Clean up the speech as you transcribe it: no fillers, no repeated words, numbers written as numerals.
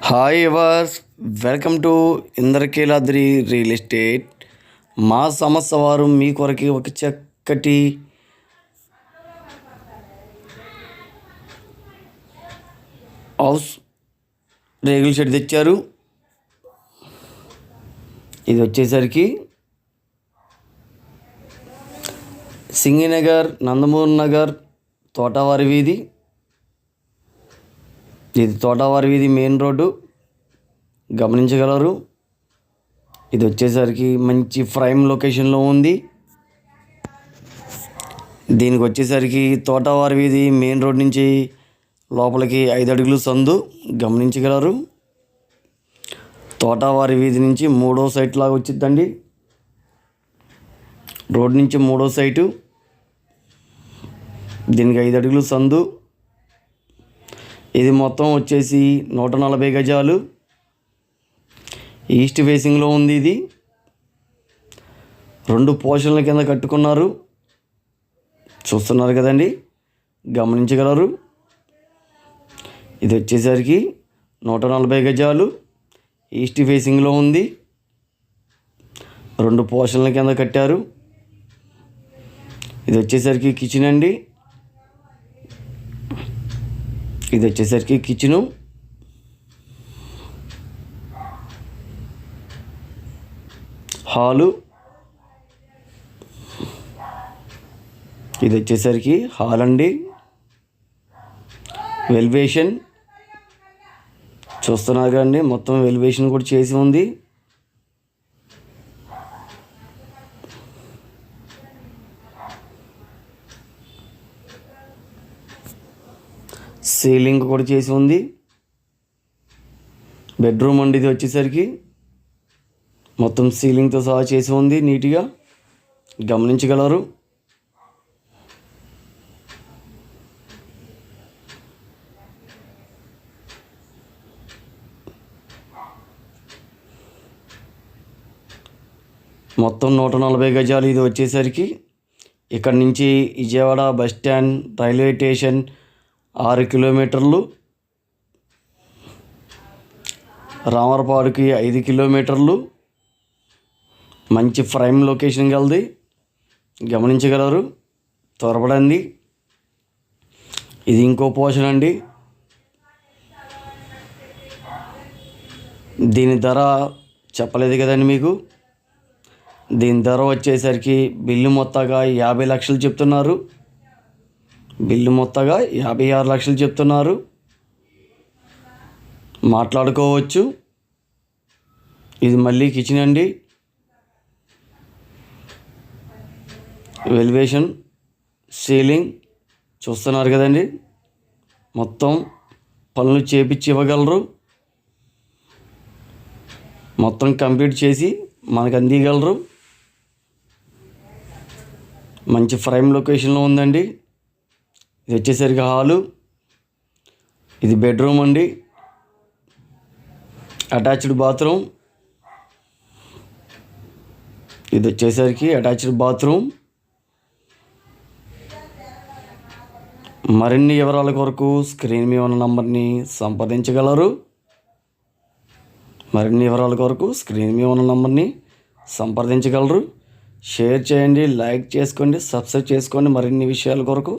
Hi ఎవర్స్, welcome to Indrakeeladri real estate. మా సంస్థ వారు మీ కొరకి ఒక చక్కటి హౌస్ రేగుల షెడ్ తెచ్చారు. ఇది వచ్చేసరికి సింగినగర్, నందమూరి నగర్, తోటవారి వీధి. ఇది తోటవారి వీధి మెయిన్ రోడ్డు గమనించగలరు. ఇది వచ్చేసరికి మంచి ప్రైమ్ లొకేషన్లో ఉంది. దీనికి వచ్చేసరికి తోటవారి వీధి మెయిన్ రోడ్ నుంచి లోపలికి 5 అడుగులు సందు గమనించగలరు. తోటవారి వీధి నుంచి 3వ సైట్ లాగా వచ్చిద్దండి. రోడ్ నుంచి 3వ సైటు. దీనికి 5 అడుగులు సందు. ఇది మొత్తం వచ్చేసి 140 గజాలు. ఈస్ట్ ఫేసింగ్లో ఉంది. ఇది 2 పోర్షన్ల కింద కట్టుకున్నారు. చూస్తున్నారు కదండి, గమనించగలరు. ఇది వచ్చేసరికి 140 గజాలు ఈస్ట్ ఫేసింగ్లో ఉంది. 2 పోర్షన్ల కింద కట్టారు. ఇది వచ్చేసరికి కిచెన్ అండి. ఇది వచ్చేసరికి కిచెను. హాలు. ఇది వచ్చేసరికి హాల్ అండి. వెల్వేషన్ చూస్తున్నారు కదండి, మొత్తం వెల్వేషన్ కూడా చేసి ఉంది. సీలింగ్ కూడా చేసి ఉంది. బెడ్రూమ్ అండి. ఇది వచ్చేసరికి మొత్తం సీలింగ్తో సహా చేసి ఉంది, నీట్గా గమనించగలరు. మొత్తం 140 గజాలు. ఇది వచ్చేసరికి ఇక్కడ నుంచి Vijayawada bus stand, railway station 6 కిలోమీటర్లు, రామరపాడుకి 5 కిలోమీటర్లు. మంచి ప్రైమ్ లొకేషన్ కలది, గమనించగలరు. త్వరపడండి. ఇది ఇంకో పోర్షన్ అండి. దీని ధర చెప్పలేదు కదండి మీకు. దీని ధర వచ్చేసరికి బిల్లు మొత్తంగా 50 లక్షలు చెప్తున్నారు. బిల్లు మొత్తంగా 56 లక్షలు చెప్తున్నారు. మాట్లాడుకోవచ్చు. ఇది మళ్ళీ కిచెన్ అండి. వెల్వేషన్, సీలింగ్ చూస్తున్నారు కదండి, మొత్తం పనులు చేపించి ఇవ్వగలరు. మొత్తం కంప్లీట్ చేసి మనకు అందియగలరు. మంచి ప్రైమ్ లొకేషన్లో ఉందండి. ఇది వచ్చేసరికి హాలు. ఇది బెడ్రూమ్ అండి. Attached bathroom. ఇది వచ్చేసరికి అటాచ్డ్ బాత్రూమ్. మరిన్ని వివరాల కొరకు స్క్రీన్ మీద ఉన్న నంబర్ని సంప్రదించగలరు. మరిన్ని వివరాల కొరకు స్క్రీన్ మీద ఉన్న నంబర్ని సంప్రదించగలరు. షేర్ చేయండి, లైక్ చేసుకోండి, సబ్స్క్రైబ్ చేసుకోండి మరిన్ని విషయాల కొరకు.